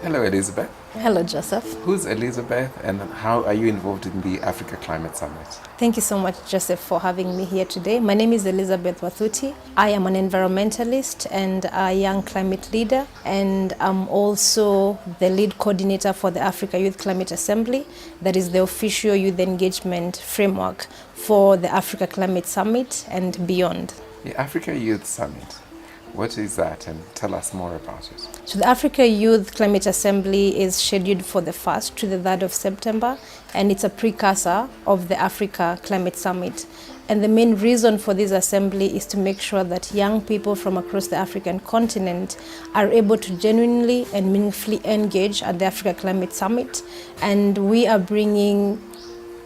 Hello, Elizabeth. Hello, Joseph. Who's Elizabeth and how are you involved in the Africa Climate Summit? Thank you so much, Joseph, for having me here today. My name is Elizabeth Wathuti. I am an environmentalist and a young climate leader, and I'm also the lead coordinator for the Africa Youth Climate Assembly, that is the official youth engagement framework for the Africa Climate Summit and beyond. The Africa Youth Summit. What is that, and tell us more about it? So the Africa Youth Climate Assembly is scheduled for the 1st to the 3rd of September, and it's a precursor of the Africa Climate Summit. And the main reason for this assembly is to make sure that young people from across the African continent are able to genuinely and meaningfully engage at the Africa Climate Summit. And we are bringing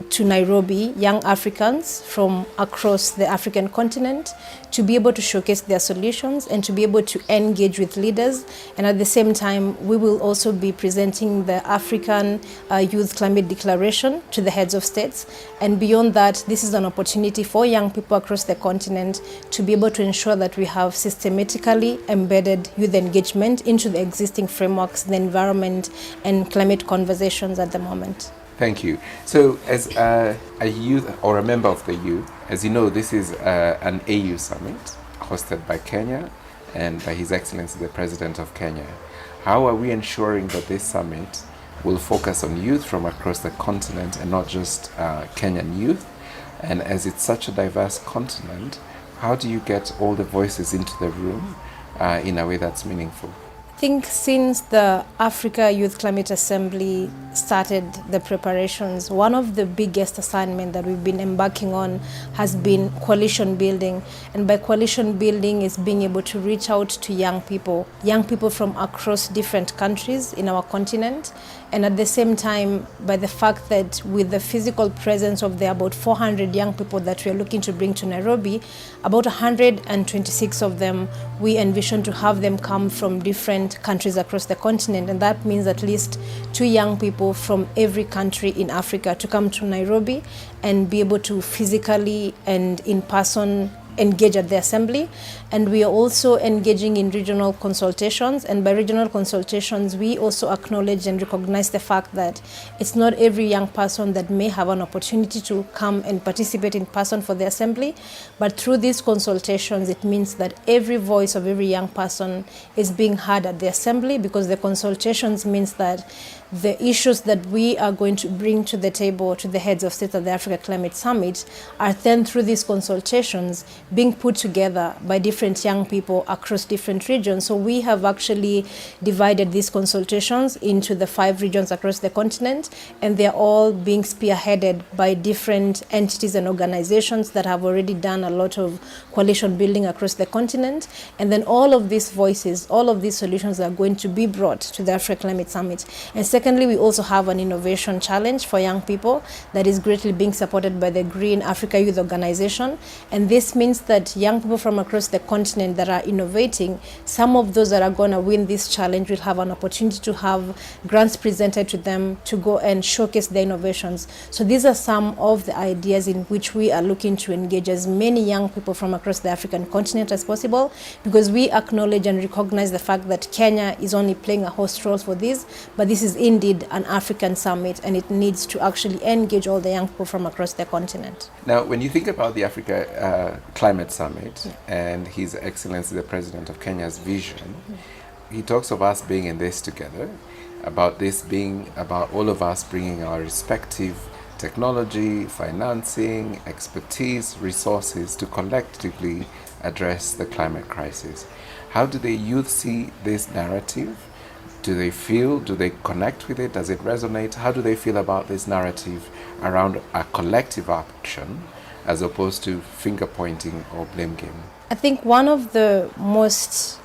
to Nairobi young Africans from across the African continent to be able to showcase their solutions and to be able to engage with leaders. And at the same time, we will also be presenting the African Youth Climate Declaration to the heads of states. And beyond that, this is an opportunity for young people across the continent to be able to ensure that we have systematically embedded youth engagement into the existing frameworks, the environment and climate conversations at the moment. Thank you. So as a youth or a member of the youth, as you know, this is an AU summit hosted by Kenya and by His Excellency the President of Kenya. How are we ensuring that this summit will focus on youth from across the continent and not just Kenyan youth? And as it's such a diverse continent, how do you get all the voices into the room in a way that's meaningful? I think since the Africa Youth Climate Assembly started the preparations, one of the biggest assignments that we've been embarking on has been coalition building. And by coalition building is being able to reach out to young people from across different countries in our continent. And at the same time, by the fact that with the physical presence of the about 400 young people that we are looking to bring to Nairobi, about 126 of them, we envision to have them come from different countries across the continent. And that means at least 2 young people from every country in Africa to come to Nairobi and be able to physically and in person engage at the assembly. And we are also engaging in regional consultations, and by regional consultations we also acknowledge and recognize the fact that it's not every young person that may have an opportunity to come and participate in person for the assembly, but through these consultations it means that every voice of every young person is being heard at the assembly, because the consultations means that the issues that we are going to bring to the table to the heads of state at the Africa Climate Summit are then through these consultations being put together by different young people across different regions. So we have actually divided these consultations into the 5 regions across the continent, and they're all being spearheaded by different entities and organizations that have already done a lot of coalition building across the continent. And then all of these voices, all of these solutions are going to be brought to the Africa Climate Summit. And secondly, we also have an innovation challenge for young people that is greatly being supported by the Green Africa Youth Organization. And this means that young people from across the continent that are innovating, some of those that are going to win this challenge will have an opportunity to have grants presented to them to go and showcase their innovations. So these are some of the ideas in which we are looking to engage as many young people from across the African continent as possible, because we acknowledge and recognize the fact that Kenya is only playing a host role for this, but this is indeed an African summit, and it needs to actually engage all the young people from across the continent. Now, when you think about the Africa Climate Summit and His Excellency the President of Kenya's vision, he talks of us being in this together, about this being about all of us bringing our respective technology, financing, expertise, resources to collectively address the climate crisis. How do the youth see this narrative? Do they connect with it? Does it resonate? How do they feel about this narrative around a collective action as opposed to finger pointing or blame game? I think one of the most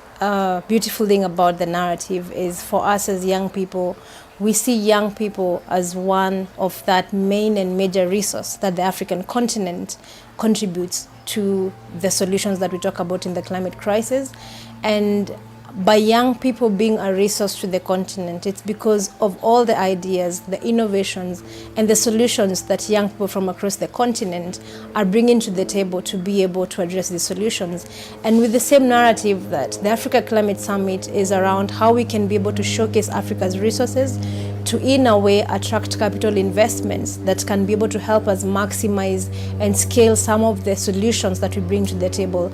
beautiful thing about the narrative is, for us as young people, we see young people as one of that main and major resource that the African continent contributes to the solutions that we talk about in the climate crisis. And by young people being a resource to the continent. It's because of all the ideas, the innovations, and the solutions that young people from across the continent are bringing to the table to be able to address these solutions. And with the same narrative that the Africa Climate Summit is around how we can be able to showcase Africa's resources to, in a way, attract capital investments that can be able to help us maximize and scale some of the solutions that we bring to the table.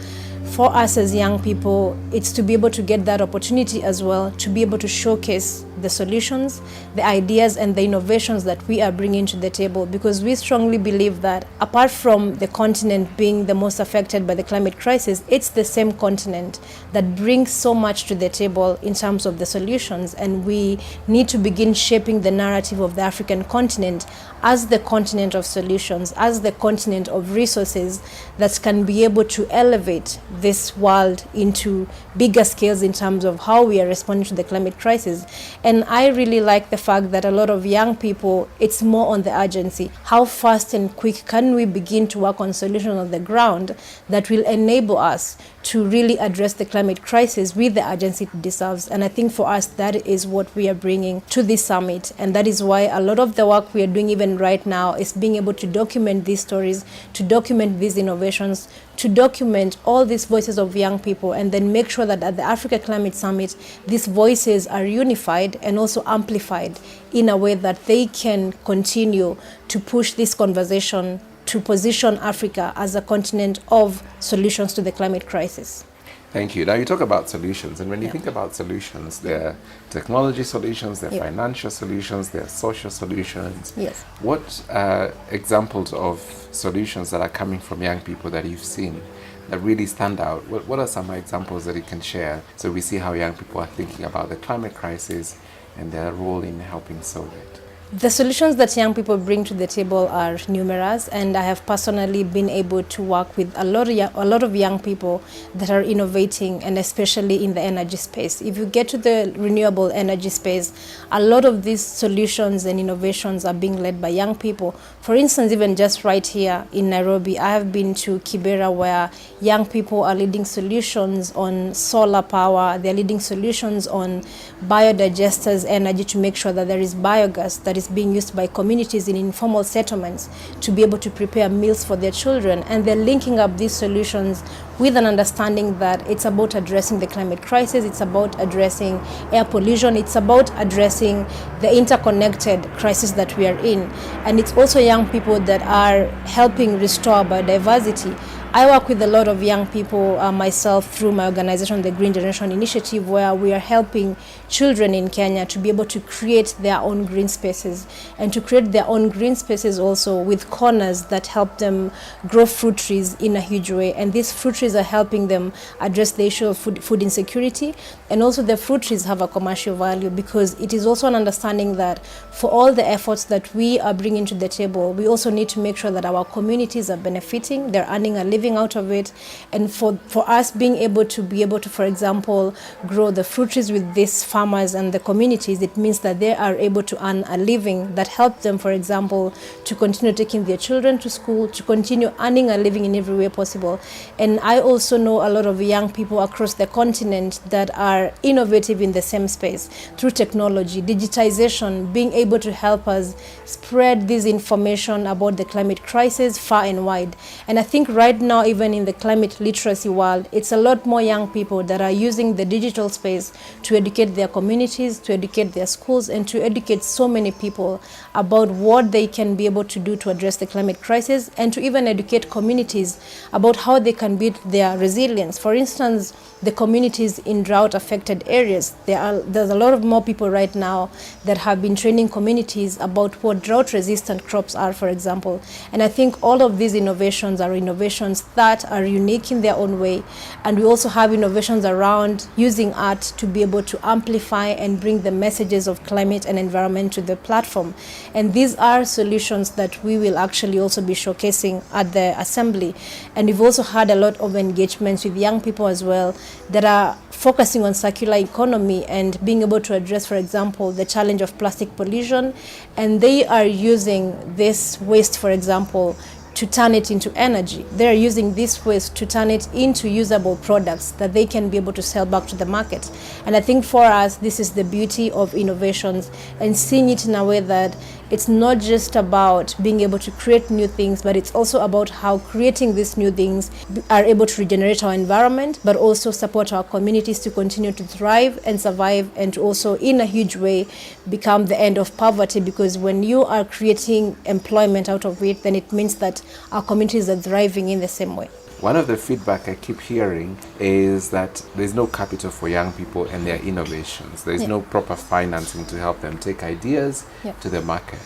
For us as young people, it's to be able to get that opportunity as well, to be able to showcase the solutions, the ideas, and the innovations that we are bringing to the table, because we strongly believe that apart from the continent being the most affected by the climate crisis, it's the same continent that brings so much to the table in terms of the solutions, and we need to begin shaping the narrative of the African continent as the continent of solutions, as the continent of resources that can be able to elevate this world into bigger scales in terms of how we are responding to the climate crisis. And I really like the fact that a lot of young people, it's more on the urgency. How fast and quick can we begin to work on solutions on the ground that will enable us to really address the climate crisis with the urgency it deserves? And I think for us, that is what we are bringing to this summit. And that is why a lot of the work we are doing even right now is being able to document these stories, to document these innovations, to document all these voices of young people, and then make sure that at the Africa Climate Summit, these voices are unified and also amplified in a way that they can continue to push this conversation to position Africa as a continent of solutions to the climate crisis. Thank you. Now you talk about solutions, and when you think about solutions, there are technology solutions, there are financial solutions, there are social solutions. Yes. What examples of solutions that are coming from young people that you've seen that really stand out? What are some examples that you can share so we see how young people are thinking about the climate crisis and their role in helping solve it? The solutions that young people bring to the table are numerous, and I have personally been able to work with a lot of young people that are innovating, and especially in the energy space. If you get to the renewable energy space, a lot of these solutions and innovations are being led by young people. For instance, even just right here in Nairobi, I have been to Kibera, where young people are leading solutions on solar power. They're leading solutions on biodigesters energy to make sure that there is biogas that is being used by communities in informal settlements to be able to prepare meals for their children. And they're linking up these solutions with an understanding that it's about addressing the climate crisis, it's about addressing air pollution, it's about addressing the interconnected crisis that we are in. And it's also young people that are helping restore biodiversity. I work with a lot of young people myself through my organization, the Green Generation Initiative, where we are helping children in Kenya to be able to create their own green spaces, and to create their own green spaces also with corners that help them grow fruit trees in a huge way. And these fruit trees are helping them address the issue of food insecurity. And also the fruit trees have a commercial value, because it is also an understanding that for all the efforts that we are bringing to the table, we also need to make sure that our communities are benefiting, they're earning a living out of it. And for us being able to, for example, grow the fruit trees with these farmers and the communities, it means that they are able to earn a living that helps them, for example, to continue taking their children to school, to continue earning a living in every way possible. And I also know a lot of young people across the continent that are innovative in the same space through technology, digitization, being able to help us spread this information about the climate crisis far and wide. And I think right now, even in the climate literacy world, it's a lot more young people that are using the digital space to educate their communities, to educate their schools, and to educate so many people about what they can be able to do to address the climate crisis, and to even educate communities about how they can build their resilience. For instance, the communities in drought-affected areas, there's a lot of more people right now that have been training communities about what drought-resistant crops are, for example. And I think all of these innovations are innovations that are unique in their own way. And we also have innovations around using art to be able to amplify and bring the messages of climate and environment to the platform. And these are solutions that we will actually also be showcasing at the assembly. And we've also had a lot of engagements with young people as well that are focusing on circular economy and being able to address, for example, the challenge of plastic pollution. And they are using this waste, for example, to turn it into energy. They're using this waste to turn it into usable products that they can be able to sell back to the market. And I think for us, this is the beauty of innovations, and seeing it in a way that it's not just about being able to create new things, but it's also about how creating these new things are able to regenerate our environment, but also support our communities to continue to thrive and survive, and to also, in a huge way, become the end of poverty. Because when you are creating employment out of it, then it means that our communities are thriving in the same way. One of the feedback I keep hearing is that there's no capital for young people and their innovations. There's no proper financing to help them take ideas to the market.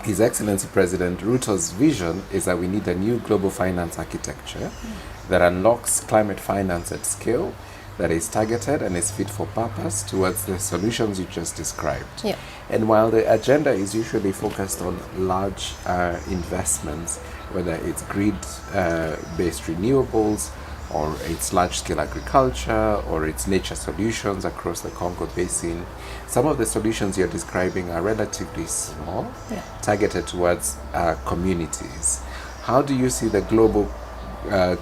His Excellency President Ruto's vision is that we need a new global finance architecture that unlocks climate finance at scale, that is targeted and is fit for purpose towards the solutions you just described. And while the agenda is usually focused on large investments, whether it's grid-based renewables, or it's large-scale agriculture, or it's nature solutions across the Congo Basin, some of the solutions you're describing are relatively small, targeted towards communities. How do you see the global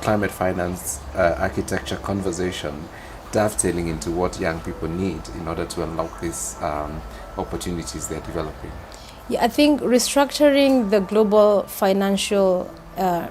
climate finance architecture conversation dovetailing into what young people need in order to unlock these opportunities they're developing? Yeah, I think restructuring the global financial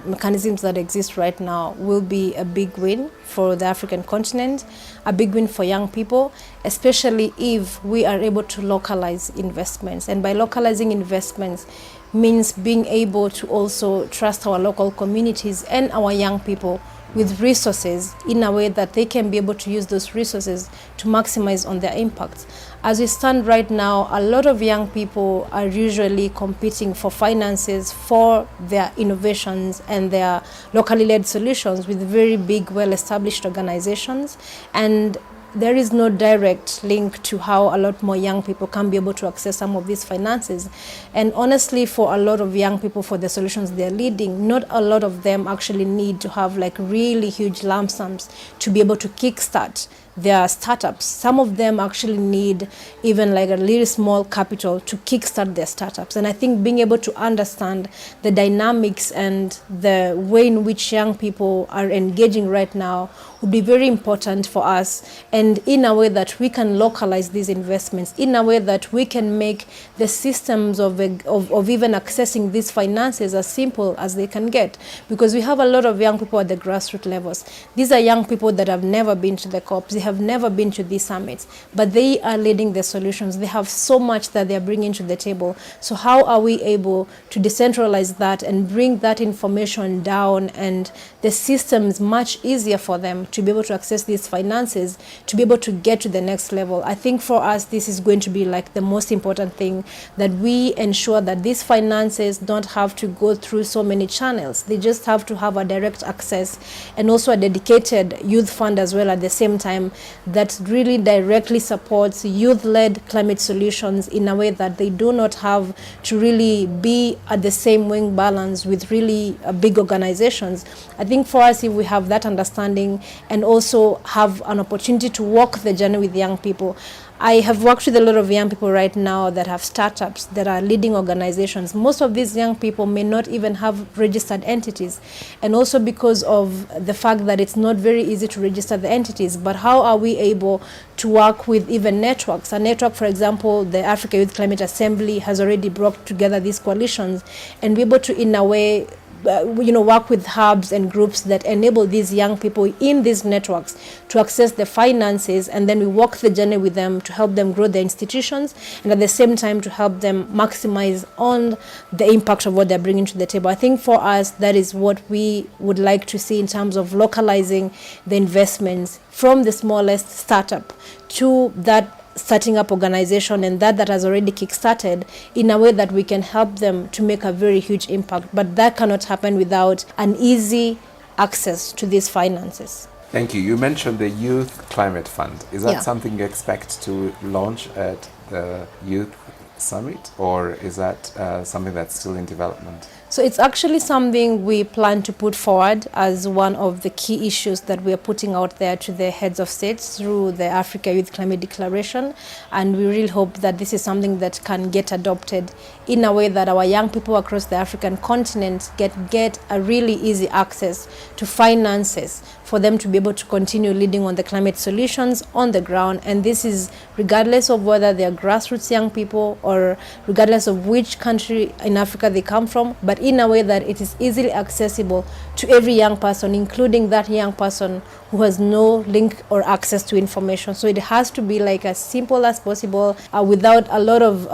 mechanisms that exist right now will be a big win for the African continent, a big win for young people, especially if we are able to localize investments. And by localizing investments means being able to also trust our local communities and our young people with resources in a way that they can be able to use those resources to maximize on their impact. As we stand right now, a lot of young people are usually competing for finances for their innovations and their locally led solutions with very big, well-established organizations. And there is no direct link to how a lot more young people can be able to access some of these finances. And honestly, for a lot of young people, for the solutions they're leading, not a lot of them actually need to have like really huge lump sums to be able to kickstart their startups. Some of them actually need even like a little small capital to kickstart their startups. And I think being able to understand the dynamics and the way in which young people are engaging right now would be very important for us, and in a way that we can localize these investments, in a way that we can make the systems of even accessing these finances as simple as they can get. Because we have a lot of young people at the grassroots levels. These are young people that have never been to the COPs, they have never been to these summits, but they are leading the solutions. They have so much that they're bringing to the table. So how are we able to decentralize that and bring that information down and the systems much easier for them to be able to access these finances, to be able to get to the next level? I think for us, this is going to be like the most important thing, that we ensure that these finances don't have to go through so many channels. They just have to have a direct access, and also a dedicated youth fund as well at the same time that really directly supports youth-led climate solutions in a way that they do not have to really be at the same wing balance with really big organizations. I think for us, if we have that understanding and also have an opportunity to walk the journey with young people. I have worked with a lot of young people right now that have startups, that are leading organizations. Most of these young people may not even have registered entities. And also because of the fact that it's not very easy to register the entities, but how are we able to work with even networks? A network, for example, the Africa Youth Climate Assembly has already brought together these coalitions and be able to, in a way, work with hubs and groups that enable these young people in these networks to access the finances, and then we walk the journey with them to help them grow their institutions, and at the same time to help them maximize on the impact of what they're bringing to the table. I think for us, that is what we would like to see in terms of localizing the investments from the smallest startup to that starting up organization, and that has already kickstarted, in a way that we can help them to make a very huge impact. But that cannot happen without an easy access to these finances. Thank you. You mentioned the Youth Climate Fund. Is that something you expect to launch at the Youth Summit, or is that something that's still in development? So it's actually something we plan to put forward as one of the key issues that we are putting out there to the heads of states through the Africa Youth Climate Declaration. And we really hope that this is something that can get adopted in a way that our young people across the African continent get a really easy access to finances for them to be able to continue leading on the climate solutions on the ground. And this is regardless of whether they are grassroots young people or regardless of which country in Africa they come from, but in a way that it is easily accessible to every young person, including that young person who has no link or access to information. So it has to be like as simple as possible, without a lot of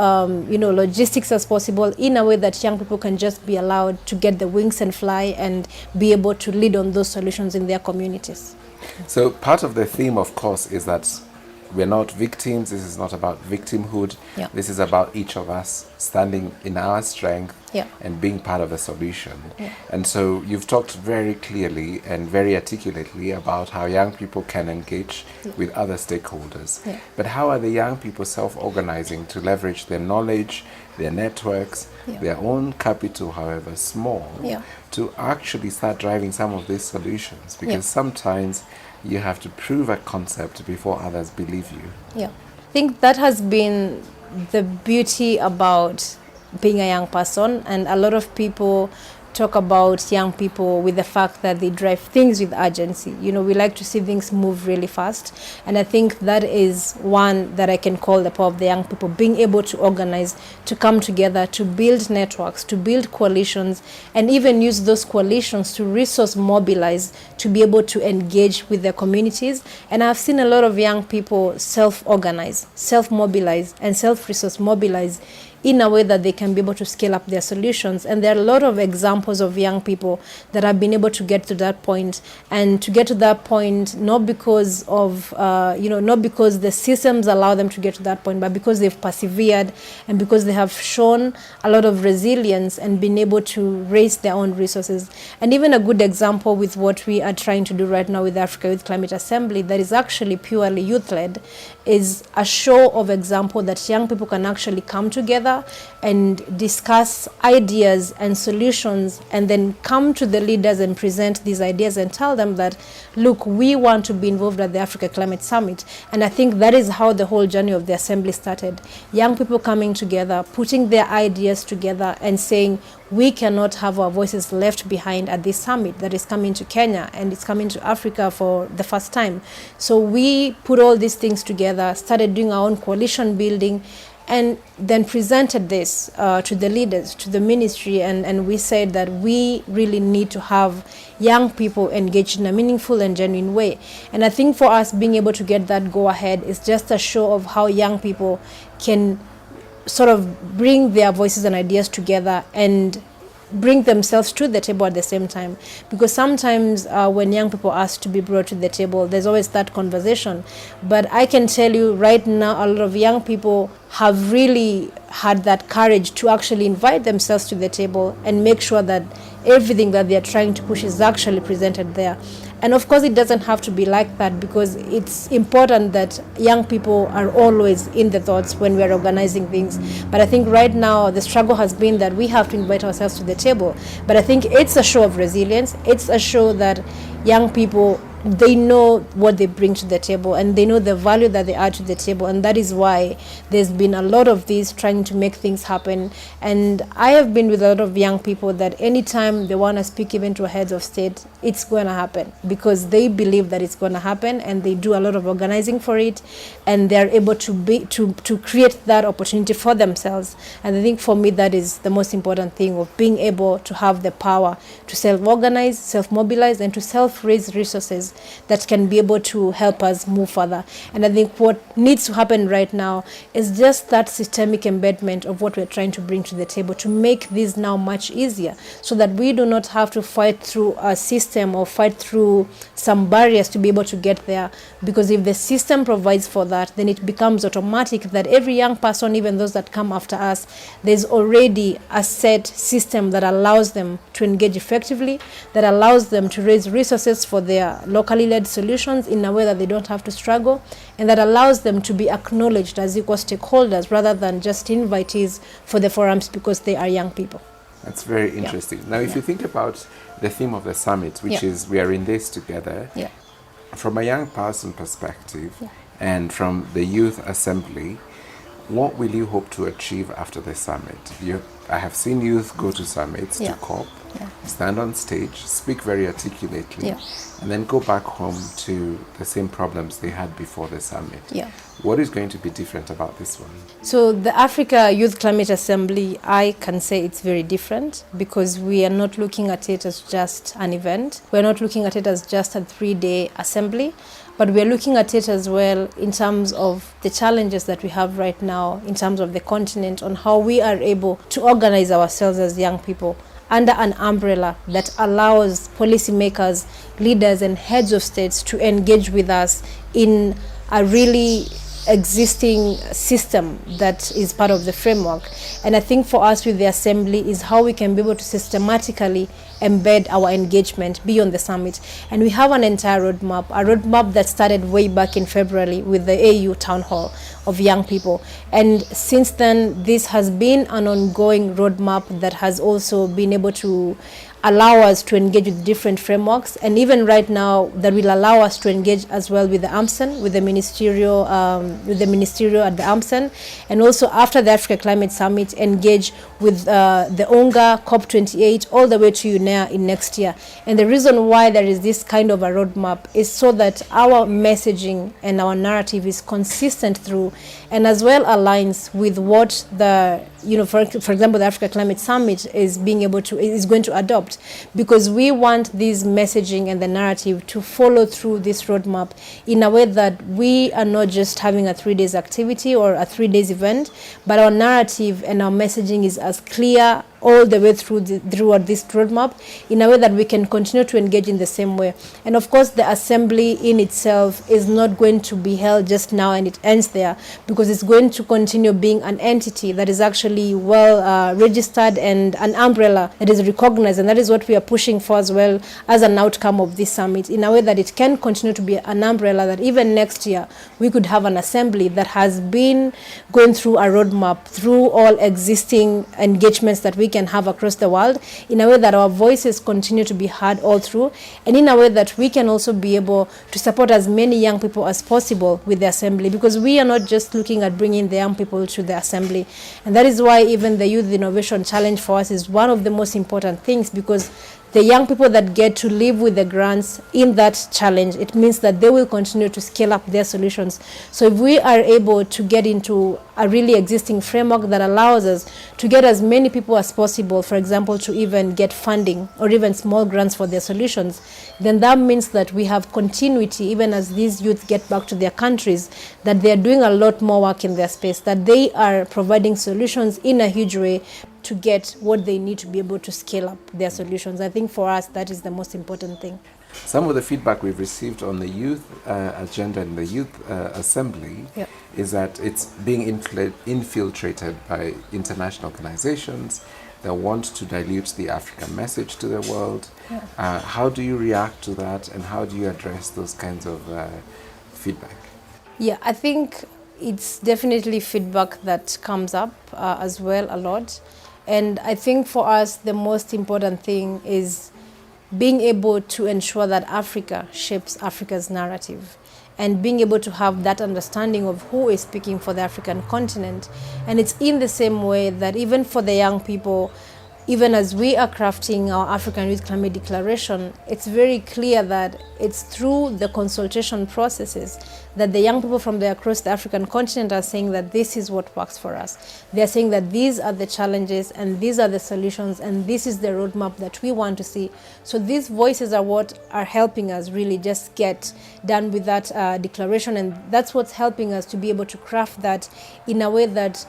logistics as possible, in a way that young people can just be allowed to get the wings and fly and be able to lead on those solutions in their communities. So part of the theme, of course, is that we're not victims. This is not about victimhood. Yeah. This is about each of us standing in our strength and being part of the solution. Yeah. And so you've talked very clearly and very articulately about how young people can engage with other stakeholders. Yeah. But how are the young people self-organizing to leverage their knowledge, their networks, their own capital, however small, to actually start driving some of these solutions? Because sometimes you have to prove a concept before others believe you. Yeah, I think that has been the beauty about being a young person, and a lot of people talk about young people with the fact that they drive things with urgency. We like to see things move really fast, and I think that is one that I can call the power of the young people, being able to organize, to come together, to build networks, to build coalitions, and even use those coalitions to resource mobilize, to be able to engage with their communities. And I've seen a lot of young people self-organize, self-mobilize, and self-resource mobilize in a way that they can be able to scale up their solutions. And there are a lot of examples of young people that have been able to get to that point, and to get to that point not because of not because the systems allow them to get to that point, but because they've persevered and because they have shown a lot of resilience and been able to raise their own resources. And even a good example with what we are trying to do right now with the Africa Youth Climate Assembly, that is actually purely youth-led, is a show of example that young people can actually come together and discuss ideas and solutions, and then come to the leaders and present these ideas and tell them that, look, we want to be involved at the Africa Climate Summit. And I think that is how the whole journey of the assembly started. Young people coming together, putting their ideas together and saying, we cannot have our voices left behind at this summit that is coming to Kenya, and it's coming to Africa for the first time. So we put all these things together, started doing our own coalition building, and then presented this to the leaders, to the ministry, and we said that we really need to have young people engaged in a meaningful and genuine way. And I think for us, being able to get that go ahead is just a show of how young people can sort of bring their voices and ideas together and bring themselves to the table at the same time. Because sometimes when young people ask to be brought to the table, there's always that conversation. But I can tell you right now, a lot of young people have really had that courage to actually invite themselves to the table and make sure that everything that they're trying to push is actually presented there. And of course, it doesn't have to be like that, because it's important that young people are always in the thoughts when we're organizing things. But I think right now the struggle has been that we have to invite ourselves to the table. But I think it's a show of resilience. It's a show that young people, they know what they bring to the table, and they know the value that they add to the table. And that is why there's been a lot of these trying to make things happen. And I have been with a lot of young people that anytime they want to speak even to heads of state, it's going to happen, because they believe that it's going to happen, and they do a lot of organizing for it, and they're able to create that opportunity for themselves. And I think for me, that is the most important thing, of being able to have the power to self-organize, self-mobilize, and to self-raise resources that can be able to help us move further. And I think what needs to happen right now is just that systemic embedment of what we're trying to bring to the table, to make this now much easier, so that we do not have to fight through a system or fight through some barriers to be able to get there. Because if the system provides for that, then it becomes automatic that every young person, even those that come after us, there's already a set system that allows them to engage effectively, that allows them to raise resources for their locally led solutions in a way that they don't have to struggle, and that allows them to be acknowledged as equal stakeholders rather than just invitees for the forums because they are young people. That's very interesting. Now, if you think about the theme of the summit, which is we are in this together, from a young person perspective and from the youth assembly, what will you hope to achieve after the summit? I have seen youth go to summits, to COP, stand on stage, speak very articulately, and then go back home to the same problems they had before the summit. What is going to be different about this one? So the Africa Youth Climate Assembly, I can say it's very different because we are not looking at it as just an event. We're not looking at it as just a 3-day assembly, but we're looking at it as well in terms of the challenges that we have right now, in terms of the continent, on how we are able to organize ourselves as young people under an umbrella that allows policymakers, leaders, and heads of states to engage with us in a really existing system that is part of the framework. And I think for us with the assembly is how we can be able to systematically embed our engagement beyond the summit. And we have an entire roadmap, a roadmap that started way back in February with the AU Town Hall of young people. And since then, this has been an ongoing roadmap that has also been able to allow us to engage with different frameworks, and even right now that will allow us to engage as well with the AMSEN, with the ministerial at the AMSEN, and also after the Africa Climate Summit engage with the ONGA COP28 all the way to UNEA in next year. And the reason why there is this kind of a roadmap is so that our messaging and our narrative is consistent through, and as well aligns with what the, for example, the Africa Climate Summit is going to adopt, because we want this messaging and the narrative to follow through this roadmap in a way that we are not just having a 3 days activity or a 3 days event, but our narrative and our messaging is as clear all the way throughout this roadmap in a way that we can continue to engage in the same way. And of course, the assembly in itself is not going to be held just now and it ends there, because it's going to continue being an entity that is actually well registered and an umbrella that is recognized. And that is what we are pushing for as well as an outcome of this summit, in a way that it can continue to be an umbrella that even next year we could have an assembly that has been going through a roadmap through all existing engagements that we can have across the world, in a way that our voices continue to be heard all through, and in a way that we can also be able to support as many young people as possible with the assembly, because we are not just looking at bringing the young people to the assembly. And that is why even the Youth Innovation Challenge for us is one of the most important things, because the young people that get to live with the grants in that challenge, it means that they will continue to scale up their solutions. So if we are able to get into a really existing framework that allows us to get as many people as possible, for example, to even get funding or even small grants for their solutions, then that means that we have continuity even as these youth get back to their countries, that they are doing a lot more work in their space, that they are providing solutions in a huge way to get what they need to be able to scale up their solutions. I think for us, that is the most important thing. Some of the feedback we've received on the youth agenda and the youth assembly is that it's being infiltrated by international organizations that want to dilute the African message to the world. How do you react to that, and how do you address those kinds of feedback? Yeah, I think it's definitely feedback that comes up as well a lot. And I think for us, the most important thing is being able to ensure that Africa shapes Africa's narrative, and being able to have that understanding of who is speaking for the African continent. And it's in the same way that even for the young people, even as we are crafting our African Youth Climate Declaration, it's very clear that it's through the consultation processes that the young people from across the African continent are saying that this is what works for us. They're saying that these are the challenges and these are the solutions and this is the roadmap that we want to see. So these voices are what are helping us really just get done with that declaration, and that's what's helping us to be able to craft that in a way that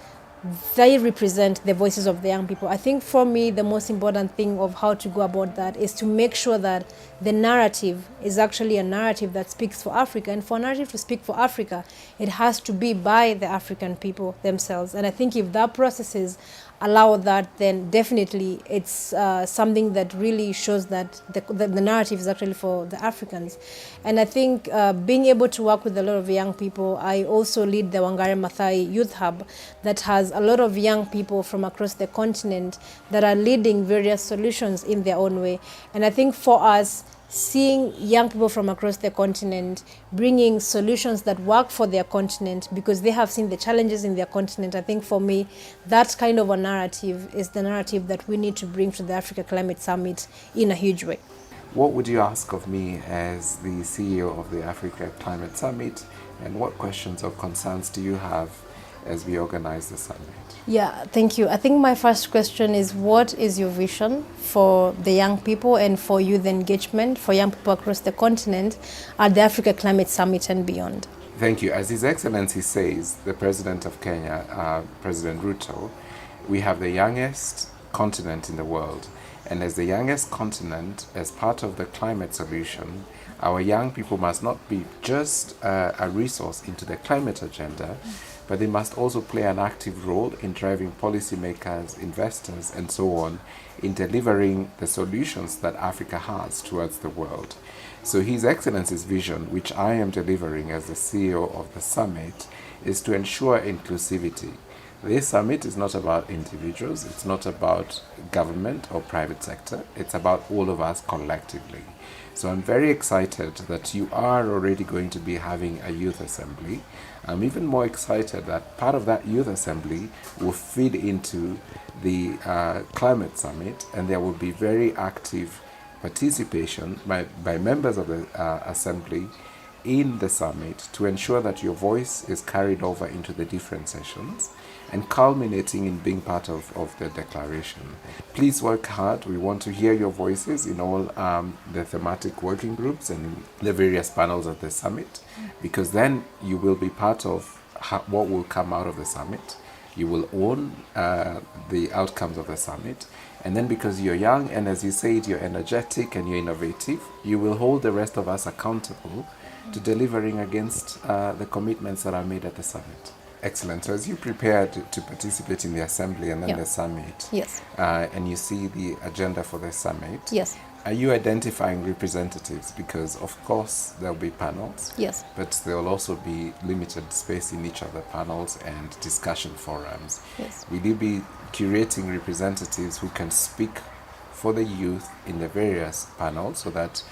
they represent the voices of the young people. I think for me, the most important thing of how to go about that is to make sure that the narrative is actually a narrative that speaks for Africa. And for a narrative to speak for Africa, it has to be by the African people themselves. And I think if that processes allow that, then definitely it's something that really shows that the narrative is actually for the Africans. And I think being able to work with a lot of young people, I also lead the Wangari Maathai Youth Hub that has a lot of young people from across the continent that are leading various solutions in their own way. And I think for us, seeing young people from across the continent bringing solutions that work for their continent because they have seen the challenges in their continent, I think for me, that kind of a narrative is the narrative that we need to bring to the Africa Climate Summit in a huge way. What would you ask of me as the CEO of the Africa Climate Summit, and what questions or concerns do you have as we organize the summit? Yeah, thank you. I think my first question is, what is your vision for the young people and for youth engagement, for young people across the continent at the Africa Climate Summit and beyond? Thank you. As His Excellency says, the President of Kenya, President Ruto, we have the youngest continent in the world. And as the youngest continent, as part of the climate solution, our young people must not be just a resource into the climate agenda, but they must also play an active role in driving policymakers, investors, and so on in delivering the solutions that Africa has towards the world. So His Excellency's vision, which I am delivering as the CEO of the summit, is to ensure inclusivity. This summit is not about individuals, it's not about government or private sector, it's about all of us collectively. So I'm very excited that you are already going to be having a youth assembly. I'm even more excited that part of that youth assembly will feed into the climate summit, and there will be very active participation by members of the assembly in the summit to ensure that your voice is carried over into the different sessions and culminating in being part of the declaration. Please work hard. We want to hear your voices in all the thematic working groups and in the various panels of the summit, because then you will be part of what will come out of the summit. You will own the outcomes of the summit. And then because you're young and, as you said, you're energetic and you're innovative, you will hold the rest of us accountable to delivering against the commitments that are made at the summit. Excellent. So as you prepare to participate in the assembly and then the summit, Yes. And you see the agenda for the summit, Yes. are you identifying representatives? Because of course there'll be panels, Yes. but there will also be limited space in each of the panels and discussion forums. Yes. Will you be curating representatives who can speak for the youth in the various panels so that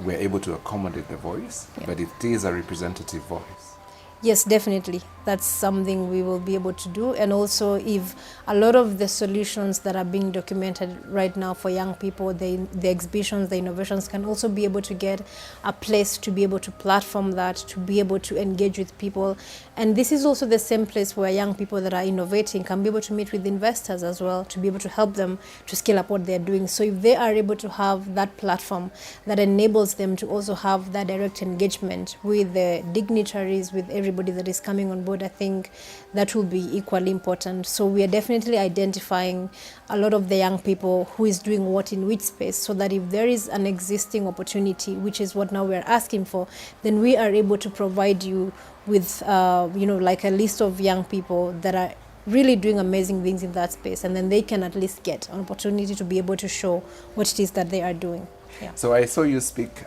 we're able to accommodate the voice, but it is a representative voice? Yes, definitely. That's something we will be able to do. And also, if a lot of the solutions that are being documented right now for young people, the exhibitions, the innovations, can also be able to get a place to be able to platform that, to be able to engage with people. And this is also the same place where young people that are innovating can be able to meet with investors as well, to be able to help them to scale up what they're doing. So if they are able to have that platform that enables them to also have that direct engagement with the dignitaries, with everybody that is coming on board, I think that will be equally important. So we are definitely identifying a lot of the young people who is doing what in which space, so that if there is an existing opportunity, which is what now we're asking for, then we are able to provide you with like a list of young people that are really doing amazing things in that space, and then they can at least get an opportunity to be able to show what it is that they are doing. Yeah. So I saw you speak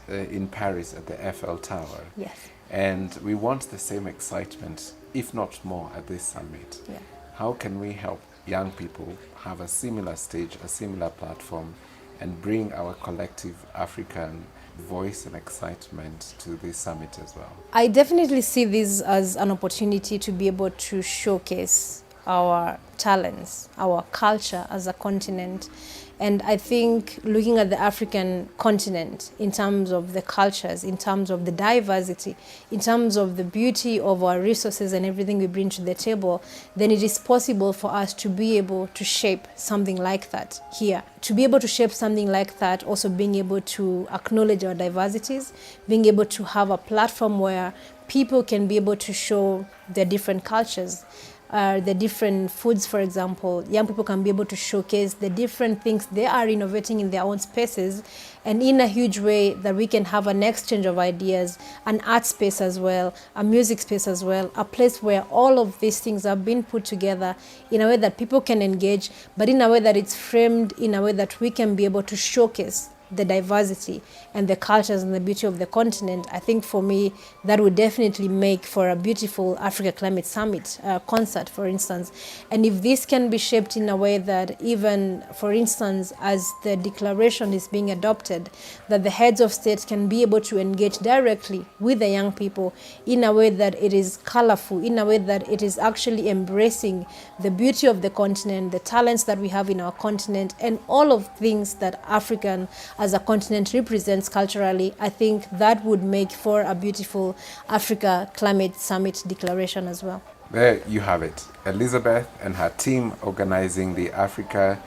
in Paris at the Eiffel Tower. Yes. And we want the same excitement, if not more, at this summit. Yeah. How can we help young people have a similar stage, a similar platform, and bring our collective African voice and excitement to this summit as well? I definitely see this as an opportunity to be able to showcase our talents, our culture as a continent. And I think looking at the African continent in terms of the cultures, in terms of the diversity, in terms of the beauty of our resources and everything we bring to the table, then it is possible for us to be able to shape something like that here. To be able to shape something like that, also being able to acknowledge our diversities, being able to have a platform where people can be able to show their different cultures. the different foods, for example. Young people can be able to showcase the different things they are innovating in their own spaces, and in a huge way that we can have an exchange of ideas, an art space as well, a music space as well, a place where all of these things have been put together in a way that people can engage, but in a way that it's framed in a way that we can be able to showcase the diversity and the cultures and the beauty of the continent. I think for me, that would definitely make for a beautiful Africa Climate Summit concert, for instance. And if this can be shaped in a way that even, for instance, as the declaration is being adopted, that the heads of state can be able to engage directly with the young people in a way that it is colorful, in a way that it is actually embracing the beauty of the continent, the talents that we have in our continent, and all of things that African as a continent represents culturally, I think that would make for a beautiful Africa Climate Summit declaration as well. There you have it. Elizabeth and her team organizing the Africa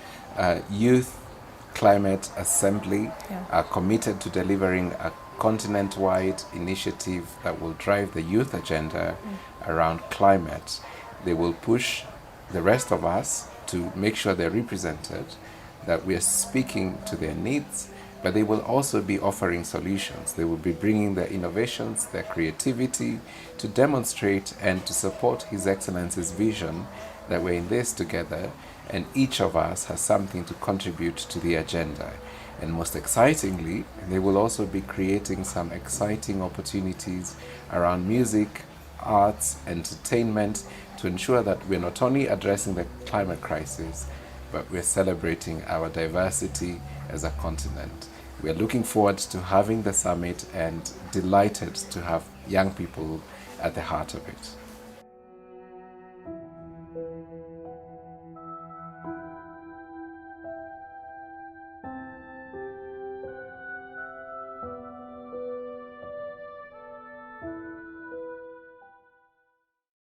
Youth Climate Assembly are committed to delivering a continent-wide initiative that will drive the youth agenda around climate. They will push the rest of us to make sure they're represented, that we are speaking to their needs, but they will also be offering solutions. They will be bringing their innovations, their creativity to demonstrate and to support His Excellency's vision that we're in this together and each of us has something to contribute to the agenda. And most excitingly, they will also be creating some exciting opportunities around music, arts, entertainment to ensure that we're not only addressing the climate crisis, but we're celebrating our diversity as a continent. We're looking forward to having the summit and delighted to have young people at the heart of it.